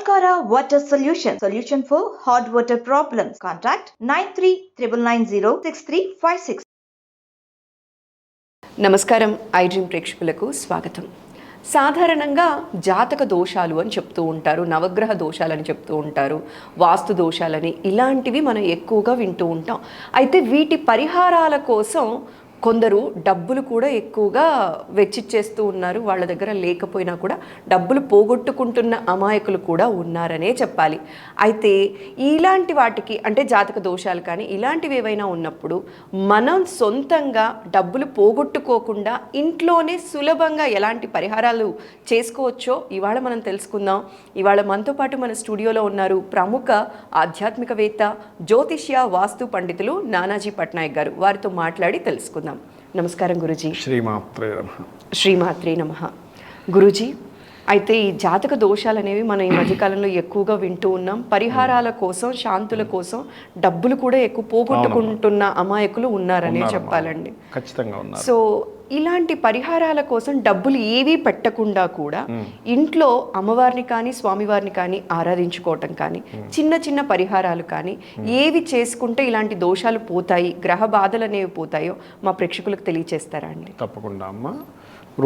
Volcara Water Solution for hot water problems. Contact 9399906356. నమస్కారం. I dream ప్రేక్షకులకు స్వాగతం. సాధారణంగా జాతక దోషాలు అని చెప్తూ ఉంటారు, నవగ్రహ దోషాలని చెప్తూ ఉంటారు, వాస్తు దోషాలని, ఇలాంటివి మనం ఎక్కువగా వింటూ ఉంటాం. అయితే వీటి పరిహారాల కోసం కొందరు డబ్బులు కూడా ఎక్కువగా వెచ్చిచ్చేస్తూ ఉన్నారు. వాళ్ళ దగ్గర లేకపోయినా కూడా డబ్బులు పోగొట్టుకుంటున్న అమాయకులు కూడా ఉన్నారనే చెప్పాలి. అయితే ఇలాంటి వాటికి అంటే జాతక దోషాలు కానీ ఇలాంటివి ఏవైనా ఉన్నప్పుడు మనం సొంతంగా డబ్బులు పోగొట్టుకోకుండా ఇంట్లోనే సులభంగా ఎలాంటి పరిహారాలు చేసుకోవచ్చో ఇవాళ మనం తెలుసుకుందాం. ఇవాళ మనతో పాటు మన స్టూడియోలో ఉన్నారు ప్రముఖ ఆధ్యాత్మికవేత్త, జ్యోతిష్య, వాస్తు పండితులు నానాజీ పట్నాయక్ గారు. వారితో మాట్లాడి తెలుసుకుందాం. నమస్కారం గురుజీ. శ్రీమాత్రే నమః. గురుజీ, అయితే ఈ జాతక దోషాలు అనేవి మనం ఈ మధ్యకాలంలో ఎక్కువగా వింటూ ఉన్నాం. పరిహారాల కోసం, శాంతుల కోసం డబ్బులు కూడా ఎక్కువ పోగొట్టుకుంటున్న అమాయకులు ఉన్నారనే చెప్పాలండి. ఖచ్చితంగా ఉన్నారు. సో ఇలాంటి పరిహారాల కోసం డబ్బులు ఏవీ పెట్టకుండా కూడా ఇంట్లో అమ్మవారిని కానీ స్వామివారిని కానీ ఆరాధించుకోవటం కానీ, చిన్న చిన్న పరిహారాలు కానీ ఏవి చేసుకుంటే ఇలాంటి దోషాలు పోతాయి, గ్రహ బాధలు అనేవి పోతాయో మా ప్రేక్షకులకు తెలియచేస్తారా అండి? తప్పకుండా అమ్మ.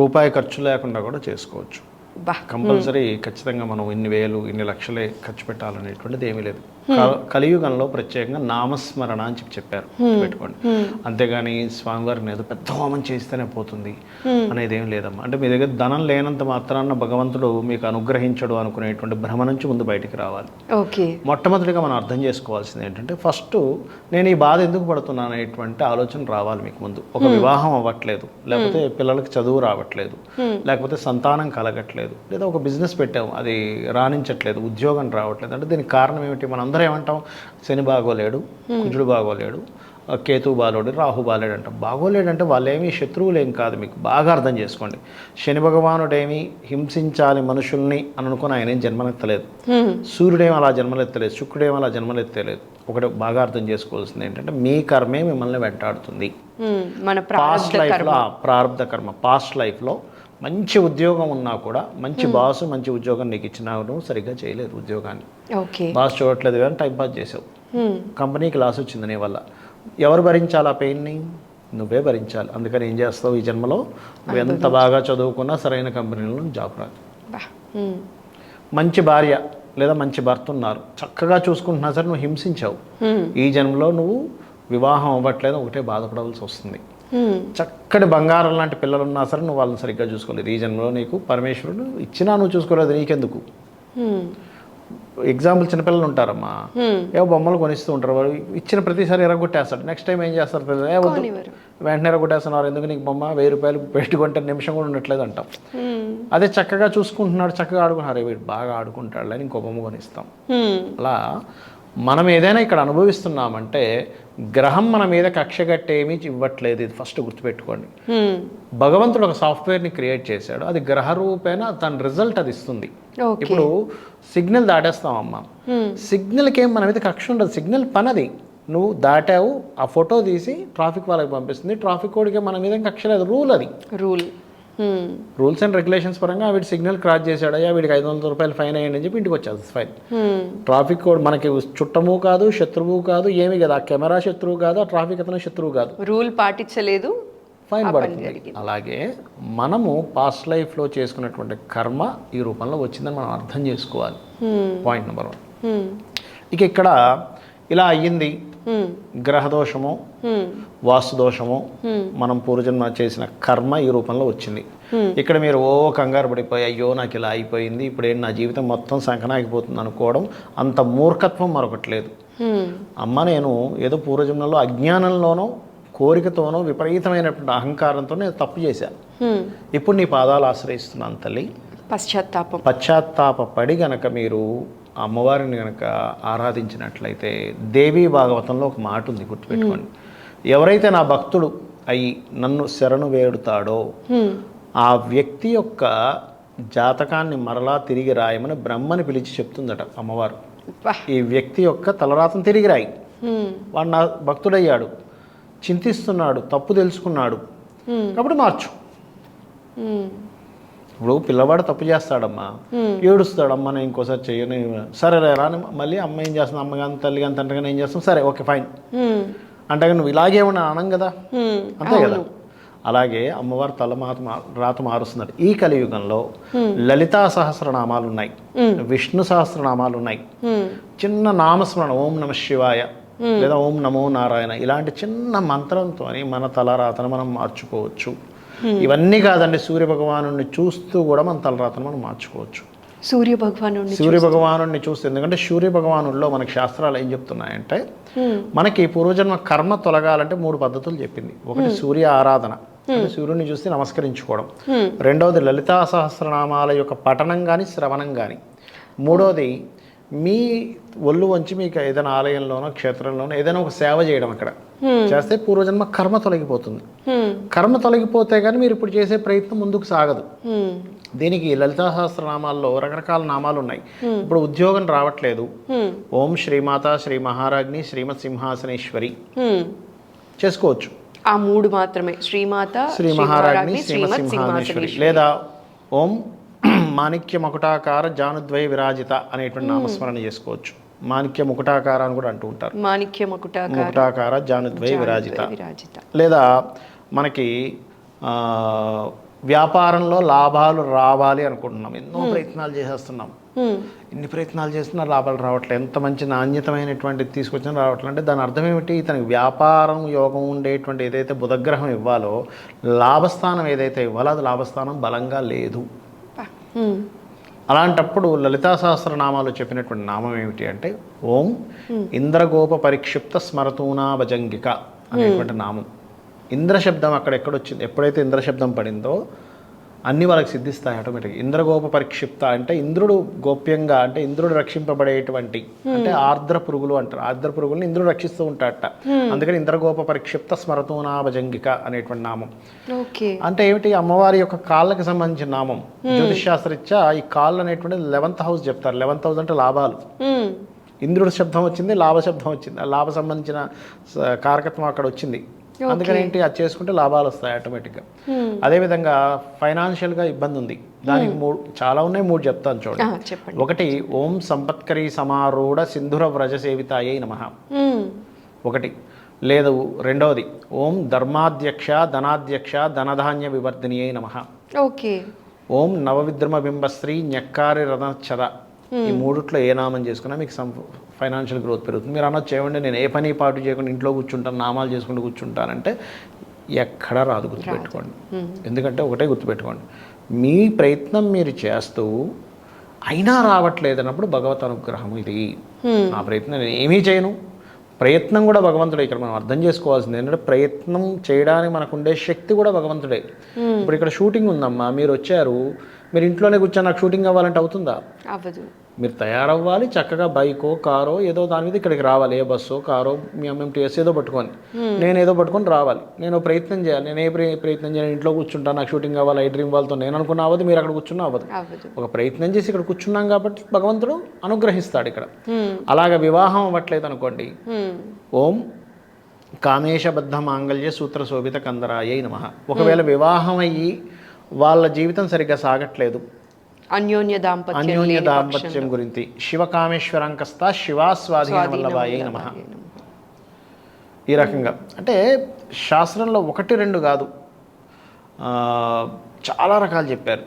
రూపాయి ఖర్చు లేకుండా కూడా చేసుకోవచ్చు. కంపల్సరీ ఖచ్చితంగా మనం ఇన్ని వేలు ఇన్ని లక్షలే ఖర్చు పెట్టాలనేటువంటిది ఏమీ లేదు. కలియుగంలో ప్రత్యేకంగా నామస్మరణ అని చెప్పారు, పెట్టుకోండి. అంతేగాని స్వామివారిని ఏదో పెద్ద హోమం చేస్తేనే పోతుంది అనేది ఏం లేదమ్మా. అంటే మీ దగ్గర ధనం లేనంత మాత్రాన భగవంతుడు మీకు అనుగ్రహించడు అనుకునేటువంటి భ్రమ నుంచి ముందు బయటికి రావాలి. మొట్టమొదటిగా మనం అర్థం చేసుకోవాల్సింది ఏంటంటే, ఫస్ట్ నేను ఈ బాధ ఎందుకు పడుతున్నాను అనేటువంటి ఆలోచన రావాలి మీకు ముందు. ఒక వివాహం అవ్వట్లేదు, లేకపోతే పిల్లలకి చదువు రావట్లేదు, లేకపోతే సంతానం కలగట్లేదు, లేదా ఒక బిజినెస్ పెట్టాము అది రాణించట్లేదు, ఉద్యోగం రావట్లేదు అంటే దీనికి కారణం ఏమిటి? మనం అందరూ ఏమంటాం? శని బాగోలేడు, కుజుడు బాగోలేడు, కేతు బాగోలేడు, రాహు బాగోలేడు అంటాం. బాగోలేడంటే వాళ్ళేమీ శత్రువులు ఏం కాదు. మీకు బాగా అర్థం చేసుకోండి. శని భగవానుడేమి హింసించాలి మనుషుల్ని అని అనుకుని ఆయన ఏం జన్మలెత్తలేదు. సూర్యుడేమో అలా జన్మలెత్తలేదు, శుక్రుడేమో అలా జన్మలెత్తలేదు. ఒకటి బాగా అర్థం చేసుకోవాల్సింది ఏంటంటే, మీ కర్మే మిమ్మల్ని వెంటాడుతుంది. పాస్ట్ లైఫ్లో ప్రారంధ కర్మ, పాస్ట్ లైఫ్లో మంచి ఉద్యోగం ఉన్నా కూడా, మంచి బాసు మంచి ఉద్యోగం నీకు ఇచ్చినా నువ్వు సరిగ్గా చేయలేదు ఉద్యోగాన్ని. బాస్ చూడట్లేదు కానీ టైంపాస్ చేసావు, కంపెనీకి లాస్ వచ్చింది నీ వల్ల. ఎవరు భరించాలి ఆ పెయిన్ని? నువ్వే భరించాలి. అందుకని ఏం చేస్తావు? ఈ జన్మలో నువ్వు ఎంత బాగా చదువుకున్నా సరైన కంపెనీలో జాబ్ రాదు. మంచి భార్య లేదా మంచి భర్త ఉన్నారు, చక్కగా చూసుకుంటున్నా సరే నువ్వు హింసించావు. ఈ జన్మలో నువ్వు వివాహం అవ్వట్లేదు, ఒకటే బాధపడవలసి వస్తుంది. చక్కటి బంగారం లాంటి పిల్లలు ఉన్నా సరే నువ్వు వాళ్ళని సరిగ్గా చూసుకోలేదు. ఈ జన్మలో నీకు పరమేశ్వరుడు ఇచ్చినా నువ్వు చూసుకోలేదు, నీకెందుకు? ఎగ్జాంపుల్, చిన్నపిల్లలు ఉంటారమ్మా, ఏవో బొమ్మలు కొనిస్తూ ఉంటారు, వాళ్ళు ఇచ్చిన ప్రతిసారి ఎరగొట్టేస్తాడు. నెక్స్ట్ టైం ఏం చేస్తారు? వెంటనే ఎరగొట్టేస్తున్నారు. ఎందుకు నీకు బొమ్మ 1000 రూపాయలు పెట్టుకుంటే నిమిషం కూడా ఉండట్లేదు అంటాం. అదే చక్కగా చూసుకుంటున్నాడు, చక్కగా ఆడుకుంటున్నారు, వీడు బాగా ఆడుకుంటాడు అని ఇంకో బొమ్మ కొనిస్తాం. అలా మనం ఏదైనా ఇక్కడ అనుభవిస్తున్నామంటే గ్రహం మన మీద కక్ష కట్టేమీ ఇవ్వట్లేదు. ఇది ఫస్ట్ గుర్తుపెట్టుకోండి. భగవంతుడు ఒక సాఫ్ట్వేర్ని క్రియేట్ చేశాడు, అది గ్రహ రూపేణ తన రిజల్ట్ అది ఇస్తుంది. ఇప్పుడు సిగ్నల్ దాటేస్తామమ్మా, సిగ్నల్కి ఏం మన మీద కక్ష ఉండదు. సిగ్నల్ పనది, నువ్వు దాటావు, ఆ ఫోటో తీసి ట్రాఫిక్ వాళ్ళకి పంపిస్తుంది. ట్రాఫిక్ కోడ్కి మన మీద కక్ష లేదు, రూల్ అది. రూల్స్ అండ్ రెగ్యులేషన్స్ పరంగా వీడి సిగ్నల్ క్రాస్ చేశాడు, అయ్యా వీడికి 500 రూపాయలు ఫైన్ అయ్యండి అని చెప్పి ఇంటికి వచ్చేది ఫైన్. ట్రాఫిక్ కోడ్ మనకి చుట్టము కాదు, శత్రువు కాదు, ఏమి కదా. ఆ కెమెరా శత్రువు కాదు, ఆ ట్రాఫిక్ అతను శత్రువు కాదు. రూల్ పాటించలేదు, ఫైన్ పడుతుంది. అలాగే మనము పాస్ట్ లైఫ్లో చేసుకున్నటువంటి కర్మ ఈ రూపంలో వచ్చిందని మనం అర్థం చేసుకోవాలి. Point number 1. ఇక ఇక్కడ ఇలా అయ్యింది, గ్రహదోషము, వాస్తు దోషము, మనం పూర్వజన్మ చేసిన కర్మ ఈ రూపంలో వచ్చింది. ఇక్కడ మీరు కంగారు పడిపోయి, అయ్యో నాకు ఇలా అయిపోయింది, ఇప్పుడు నా జీవితం మొత్తం సంకనాగిపోతుంది అనుకోవడం అంత మూర్ఖత్వం మరొకటి లేదు. అమ్మ, నేను ఏదో పూర్వజన్మలో అజ్ఞానంలోనో కోరికతోనో విపరీతమైనటువంటి అహంకారంతో నేను తప్పు చేశాను. ఇప్పుడు నీ పాదాలు ఆశ్రయిస్తున్నాను తల్లి. పశ్చాత్తాపడి గనక మీరు అమ్మవారిని కనుక ఆరాధించినట్లయితే, దేవీ భాగవతంలో ఒక మాట ఉంది, గుర్తుపెట్టుకోండి. ఎవరైతే నా భక్తుడు అయి నన్ను శరణు వేడుతాడో ఆ వ్యక్తి యొక్క జాతకాన్ని మరలా తిరిగి రాయమని బ్రహ్మని పిలిచి చెప్తుందట అమ్మవారు. ఈ వ్యక్తి యొక్క తలరాతను తిరిగి రాయి. వాడు నా భక్తుడయ్యాడు, చింతిస్తున్నాడు, తప్పు తెలుసుకున్నాడు, కాబట్టి మార్చు. ఇప్పుడు పిల్లవాడు తప్పు చేస్తాడమ్మా, ఏడుస్తాడమ్మా నేను ఇంకోసారి చెయ్యను, సరే రాని మళ్ళీ అమ్మ ఏం చేస్తుంది, అమ్మ కానీ తల్లి కానీ తండ్రి కానీ ఏం చేస్తాం, సరే ఓకే ఫైన్ అంటే నువ్వు ఇలాగే ఉన్నా అనం కదా, అంతే కదా. అలాగే అమ్మవారు రాత మారుస్తున్నాడు. ఈ కలియుగంలో లలితా సహస్రనామాలు ఉన్నాయి, విష్ణు సహస్రనామాలు ఉన్నాయి. చిన్న నామస్మరణ ఓం నమ శివాయ లేదా ఓం నమో నారాయణ ఇలాంటి చిన్న మంత్రంతో మన తలరాతను మనం మార్చుకోవచ్చు. ఇవన్నీ కాదండి, సూర్య భగవాను చూస్తూ కూడా మన తలరాతను మనం మార్చుకోవచ్చు. సూర్య భగవాను చూస్తే, ఎందుకంటే సూర్య భగవానుల్లో మనకి శాస్త్రాలు ఏం చెప్తున్నాయంటే మనకి పూర్వజన్మ కర్మ తొలగాలంటే 3 పద్ధతులు చెప్పింది. ఒకటి సూర్య ఆరాధన, అంటే సూర్యుడిని చూసి నమస్కరించుకోవడం. రెండవది లలితా సహస్రనామాల యొక్క పఠనం కానీ శ్రవణం కానీ. మూడవది మీ ఒళ్ళు వంచి మీకు ఏదైనా ఆలయంలోనో క్షేత్రంలోనో ఏదైనా ఒక సేవ చేయడం. అక్కడ చేస్తే పూర్వజన్మ కర్మ తొలగిపోతుంది. కర్మ తొలగిపోతే కానీ మీరు ఇప్పుడు చేసే ప్రయత్నం ముందుకు సాగదు. దీనికి లలితా సహస్రనామాల్లో రకరకాల నామాలు ఉన్నాయి. ఇప్పుడు ఉద్యోగం రావట్లేదు, ఓం శ్రీమాత శ్రీ మహారాజ్ని శ్రీమత్ సింహాసనేశ్వరి చేసుకోవచ్చు. ఆ 3 మాత్రమే, శ్రీమాత శ్రీ మహారాజ్ని శ్రీమత్ సింహాసనేశ్వరి, లేదా ఓం మాణిక్య ముకుటాకార జానుద్వయ విరాజిత అనేటువంటి నామస్మరణ చేసుకోవచ్చు. మాణిక్య ముకుటాకార అని కూడా అంటూ ఉంటారు, మాణిక్య ముకుటాకార జానుద్వయ విరాజిత. లేదా మనకి వ్యాపారంలో లాభాలు రావాలి అనుకుంటున్నాం, ఎన్నో ప్రయత్నాలు చేసేస్తున్నాం, ఎన్ని ప్రయత్నాలు చేస్తున్నా లాభాలు రావట్లేదు, ఎంత మంచి నాణ్యతమైనటువంటిది తీసుకొచ్చినా రావట్లేదు. అంటే దాని అర్థం ఏమిటి, తనకి వ్యాపారం యోగం ఉండేటువంటి ఏదైతే బుధగ్రహం ఇవ్వాలో, లాభస్థానం ఏదైతే ఇవ్వాలో అది లాభస్థానం బలంగా లేదు. అలాంటప్పుడు లలితా సహస్రనామాలు చెప్పినటువంటి నామం ఏమిటి అంటే ఓం ఇంద్రగోప పరిక్షిప్త స్మరతూనా భజంగిక అనేటువంటి నామం. ఇంద్ర శబ్దం అక్కడ ఎక్కడొచ్చింది, ఎప్పుడైతే ఇంద్ర శబ్దం పడిందో అన్నీ వాళ్ళకి సిద్ధిస్తాయి ఆటోమేటిక్గా. ఇంద్రగోప పరిక్షిప్త అంటే ఇంద్రుడు గోప్యంగా, అంటే ఇంద్రుడు రక్షింపబడేటువంటి, అంటే ఆర్ద్ర పురుగులు అంటారు, ఆర్ద్ర పురుగులను ఇంద్రుడు రక్షిస్తూ ఉంటాడట. అందుకని ఇంద్రగోప పరిక్షిప్త స్మరతూనా భజంగిక అనేటువంటి నామం. అంటే ఏమిటి, అమ్మవారి యొక్క కాళ్ళకి సంబంధించిన నామం. జ్యోతిష్ శాస్త్రరీత్యా ఈ కాళ్ళు అనేటువంటి 11th హౌస్ చెప్తారు. 11th హౌస్ అంటే లాభాలు. ఇంద్రుడి శబ్దం వచ్చింది, లాభ శబ్దం వచ్చింది, లాభ సంబంధించిన కారకత్వం అక్కడ వచ్చింది. అందుకని ఏంటి, అది చేసుకుంటే లాభాలు వస్తాయి ఆటోమేటిక్గా. అదేవిధంగా ఫైనాన్షియల్గా ఇబ్బంది ఉంది, దానికి 3 చాలా ఉన్నాయి, 3 చెప్తాను చూడండి. ఒకటి ఓం సంపత్కరీ సమారూఢ సింధుర వ్రజ సేవితాయై నమః ఒకటి. లేదు రెండవది ఓం ధర్మాధ్యక్ష ధనాధ్యక్ష ధనధాన్య వివర్ధినియై నమః. ఓం నవవిద్రమ బింబశ్రీ న్యక్కారి రథచ్చద. ఈ 3ట్లో ఏ నామం చేసుకున్నా మీకు ఫైనాన్షియల్ గ్రోత్ పెరుగుతుంది. మీరు అనొచ్చు ఏమంటే నేను ఏ పని పాటు చేయకుండా ఇంట్లో కూర్చుంటాను, నామాలు చేసుకుంటూ కూర్చుంటానంటే ఎక్కడా రాదు, గుర్తుపెట్టుకోండి. ఎందుకంటే ఒకటే గుర్తుపెట్టుకోండి, మీ ప్రయత్నం మీరు చేస్తూ అయినా రావట్లేదు అన్నప్పుడు భగవత్ అనుగ్రహం ఇది. ఆ ప్రయత్నం నేను ఏమీ చేయను, ప్రయత్నం కూడా భగవంతుడే. ఇక్కడ మనం అర్థం చేసుకోవాల్సింది ఏంటంటే ప్రయత్నం చేయడానికి మనకు ఉండే శక్తి కూడా భగవంతుడే. ఇప్పుడు ఇక్కడ షూటింగ్ ఉందమ్మా, మీరు వచ్చారు, మీరు ఇంట్లోనే కూర్చొని నాకు షూటింగ్ అవ్వాలంటే అవుతుందా? అవ్వదు. మీరు తయారవ్వాలి, చక్కగా బైకో కారో ఏదో దాని మీద ఇక్కడికి రావాలి, ఏ బస్సో కారో మీ ఎంఎంటీఎస్ ఏదో పట్టుకొని, నేను ఏదో పట్టుకొని రావాలి. నేను ప్రయత్నం చేయాలి, నేను ఏ ప్రయత్నం చేయాలి, ఇంట్లో కూర్చుంటాను, నాకు షూటింగ్ అవ్వాలి, ఐ డ్రీమ్ వాళ్ళతో నేను అనుకున్న అవ్వదు, మీరు అక్కడ కూర్చున్నా అవ్వదు. ఒక ప్రయత్నం చేసి ఇక్కడ కూర్చున్నాం కాబట్టి భగవంతుడు అనుగ్రహిస్తాడు ఇక్కడ. అలాగే వివాహం అవ్వట్లేదు అనుకోండి, ఓం కామేశబద్ధ మాంగళ్య సూత్ర శోభిత కందరాయై నమః. ఒకవేళ వివాహం అయ్యి వాళ్ళ జీవితం సరిగ్గా సాగట్లేదు, అన్యోన్య దాంపత్యం గురించి శివకామేశ్వరంకస్త శివాస్వాధీన వల్లభాయై నమః. ఈ రకంగా అంటే శాస్త్రంలో 1, 2 కాదు, చాలా రకాలు చెప్పారు.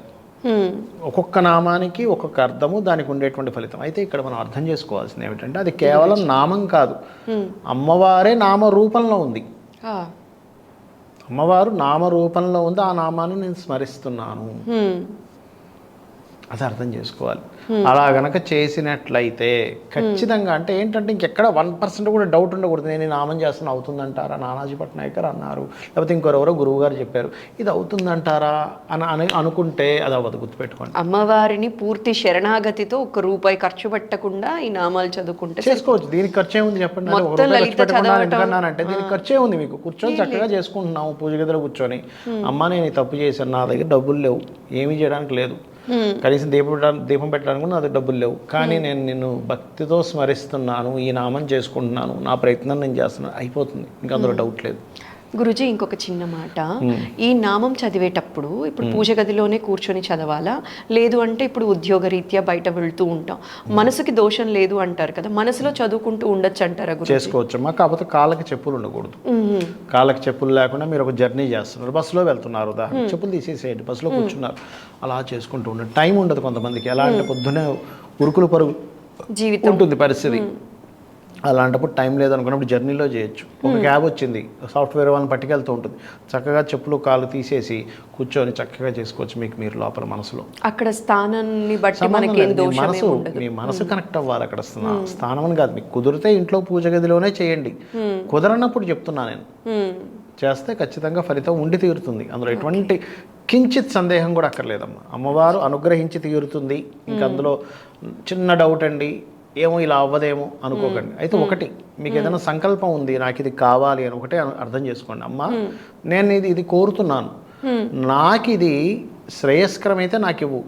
ఒక్కొక్క నామానికి ఒక్కొక్క అర్థము, దానికి ఉండేటువంటి ఫలితం. అయితే ఇక్కడ మనం అర్థం చేసుకోవాల్సింది ఏమిటంటే అది కేవలం నామం కాదు, అమ్మవారే నామ రూపంలో ఉంది. అమ్మవారు నామరూపంలో ఉంది, ఆ నామాన్ని నేను స్మరిస్తున్నాను, అది అర్థం చేసుకోవాలి. అలా గనక చేసినట్లయితే ఖచ్చితంగా, అంటే ఏంటంటే ఇంకెక్కడ 1% కూడా డౌట్ ఉండకూడదు, నేను నామం చేస్తున్నా అవుతుందంటారా, నానాజీ పట్నాయక్ గారు అన్నారు, లేకపోతే ఇంకొరెవరో గురువు గారు చెప్పారు, ఇది అవుతుందంటారా అని అనుకుంటే అది అవ్వదు, గుర్తుపెట్టుకోండి. అమ్మవారిని పూర్తి శరణాగతితో ₹1 ఖర్చు పెట్టకుండా ఈ నామాలు చదువుకుంటే చేసుకోవచ్చు. దీనికి ఖర్చే ఉంది చెప్పండి, అంటే దీనికి ఖర్చే ఉంది. మీకు కూర్చొని చక్కగా చేసుకుంటున్నాము, పూజ గదిలో కూర్చొని, అమ్మ నేను తప్పు చేశాను, నా దగ్గర డబ్బులు లేవు, ఏమీ చేయడానికి లేదు, కనీసం దీపం పెట్టడానికి కూడా నా దగ్గర డబ్బులు లేవు, కానీ నేను నిన్ను భక్తితో స్మరిస్తున్నాను, ఈ నామం చేసుకుంటున్నాను, నా ప్రయత్నం నేను చేస్తున్నాను, అయిపోతుంది, ఇంకా అందులో డౌట్ లేదు. గురుజీ ఇంకొక చిన్న మాట, ఈ నామం చదివేటప్పుడు ఇప్పుడు పూజ గదిలోనే కూర్చొని చదవాలా, లేదు అంటే ఇప్పుడు ఉద్యోగ రీత్యా బయట వెళ్తూ ఉంటాం, మనసుకి దోషం లేదు అంటారు కదా, మనసులో చదువుకుంటూ ఉండొచ్చు అంటారా గురుజీ? చేసుకోవచ్చమ్మా, కాకపోతే కాళ్ళకి చెప్పులు ఉండకూడదు. కాళ్ళకి చెప్పులు లేకుండా మీరు ఒక జర్నీ చేస్తున్నారు, బస్సులో వెళ్తున్నారు, ఉదాహరణ చెప్పులు తీసేసేయండి, బస్సులో కూర్చున్నారు, అలా చేసుకుంటూ ఉండండి. టైం ఉండదు కొంతమందికి, ఎలా అంటే పొద్దునే ఉరుకులు పరుగు జీవితం ఉంటుంది పరిస్థితి, అలాంటప్పుడు టైం లేదనుకున్నప్పుడు జర్నీలో చేయొచ్చు. ఒక క్యాబ్ వచ్చింది, సాఫ్ట్వేర్ వాళ్ళని పట్టుకెళ్తూ ఉంటుంది, చక్కగా చెప్పులు కాళ్ళు తీసేసి కూర్చొని చక్కగా చేసుకోవచ్చు. మీకు మీరు లోపల మనసులో అక్కడ స్థానాన్ని బట్టి మనకి మనసు, మీ మనసు కనెక్ట్ అవ్వాలి అక్కడ. స్థానం అని కాదు, మీకు కుదిరితే ఇంట్లో పూజ గదిలోనే చేయండి, కుదరనప్పుడు చెప్తున్నా నేను, చేస్తే ఖచ్చితంగా ఫలితం ఉండి తీరుతుంది. అందులో ఎటువంటి కించిత్ సందేహం కూడా అక్కర్లేదమ్మా. అమ్మవారు అనుగ్రహించి తీరుతుంది. ఇంక అందులో చిన్న డౌట్ అండి, ఏమో ఇలా అవ్వదేమో అనుకోకండి. అయితే ఒకటి, మీకు ఏదైనా సంకల్పం ఉంది నాకు ఇది కావాలి అని, ఒకటే అర్థం చేసుకోండి. అమ్మా నేను ఇది కోరుతున్నాను, నాకు ఇది శ్రేయస్కరం అయితే నాకు ఇవ్వు,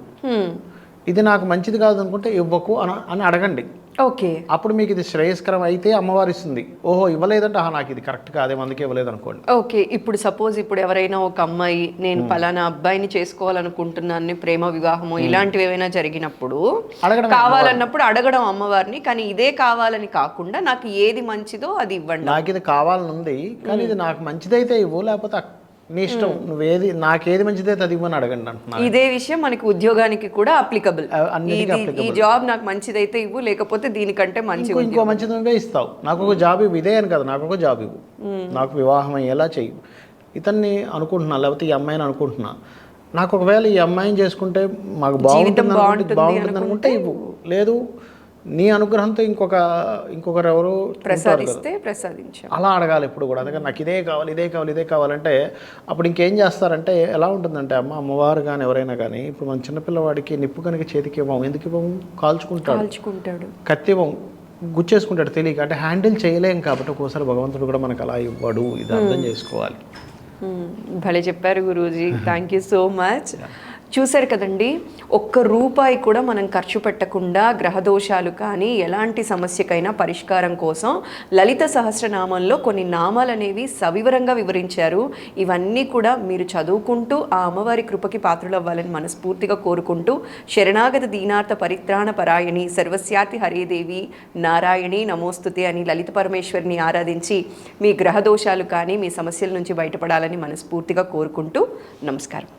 ఇది నాకు మంచిది కాదు అనుకుంటే ఇవ్వకు అని అడగండి. ఓకే, అప్పుడు మీకు ఇది శ్రేయస్కరం అయితే అమ్మవారు ఇస్తుంది. ఓహో ఇవ్వలేదంటే నాకు ఇది కరెక్ట్ కాదేమో అందుకే ఇవ్వలేదు అనుకోండి. ఓకే, ఇప్పుడు సపోజ్ ఇప్పుడు ఎవరైనా ఒక అమ్మాయి నేను పలానా అబ్బాయిని చేసుకోవాలనుకుంటున్నాను, ప్రేమ వివాహము ఇలాంటివి ఏమైనా జరిగినప్పుడు కావాలన్నప్పుడు అడగడం అమ్మవారిని, కానీ ఇదే కావాలని కాకుండా నాకు ఏది మంచిదో అది ఇవ్వండి, నాకు ఇది కావాలని ఉంది కానీ ఇది నాకు మంచిదైతే ఇవ్వు, లేకపోతే నీ ఇష్టం, నువ్వేది నాకేది మంచిదైతే అది ఇవ్వని అడగండి అంటున్నా. ఇదే విషయం మనకి ఉద్యోగానికి కూడా అప్లికబుల్. ఈ జాబ్ నాకు మంచిదైతే ఇవ్వు, లేకపోతే దీనికంటే మంచి ఇంకో మంచిది నువ్వే ఇస్తావు, నాకు ఒక జాబ్ ఇవ్వు, ఇదే అని కదా, నాకు ఒక జాబ్ ఇవ్వు, నాకు వివాహం అయ్యేలా చెయ్యి. ఇతన్ని అనుకుంటున్నా, లేకపోతే ఈ అమ్మాయిని అనుకుంటున్నా, నాకు ఒకవేళ ఈ అమ్మాయిని చేసుకుంటే మాకు బాగుంటుంది అనుకుంటే ఇవ్వు, లేదు నీ అనుగ్రహంతో ఇంకొకరు ఎవరు ప్రసాదిస్తే ప్రసాదించు, అలా అడగాలి ఎప్పుడు కూడా. అందుకని నాకు ఇదే కావాలి ఇదే కావాలి ఇదే కావాలంటే అప్పుడు ఇంకేం చేస్తారంటే ఎలా ఉంటుందంటే, అమ్మవారు కానీ ఎవరైనా కానీ, ఇప్పుడు మన చిన్నపిల్లవాడికి నిప్పు కనుక చేతికి ఇవ్వము, ఎందుకు ఇవ్వము, కాల్చుకుంటాడు, కత్తి ఇవ్వము, గుచ్చేసుకుంటాడు తెలియక, అంటే హ్యాండిల్ చేయలేం కాబట్టి ఒక్కోసారి భగవంతుడు కూడా మనకు అలా ఇవ్వడు, ఇది అర్థం చేసుకోవాలి. భలే చెప్పారు Guruji, thank you so much. చూశారు కదండి, ఒక్క రూపాయి కూడా మనం ఖర్చు పెట్టకుండా గ్రహదోషాలు కానీ ఎలాంటి సమస్యకైనా పరిష్కారం కోసం లలిత సహస్రనామంలో కొన్ని నామాలు అనేవి సవివరంగా వివరించారు. ఇవన్నీ కూడా మీరు చదువుకుంటూ ఆ అమ్మవారి కృపకి పాత్రలవ్వాలని మనస్ఫూర్తిగా కోరుకుంటూ, శరణాగత దీనార్థ పరిత్రాణ పరాయణి సర్వస్యాతి హరేదేవి నారాయణి నమోస్తుతే అని లలిత పరమేశ్వరిని ఆరాధించి మీ గ్రహదోషాలు కానీ మీ సమస్యల నుంచి బయటపడాలని మనస్ఫూర్తిగా కోరుకుంటూ నమస్కారం.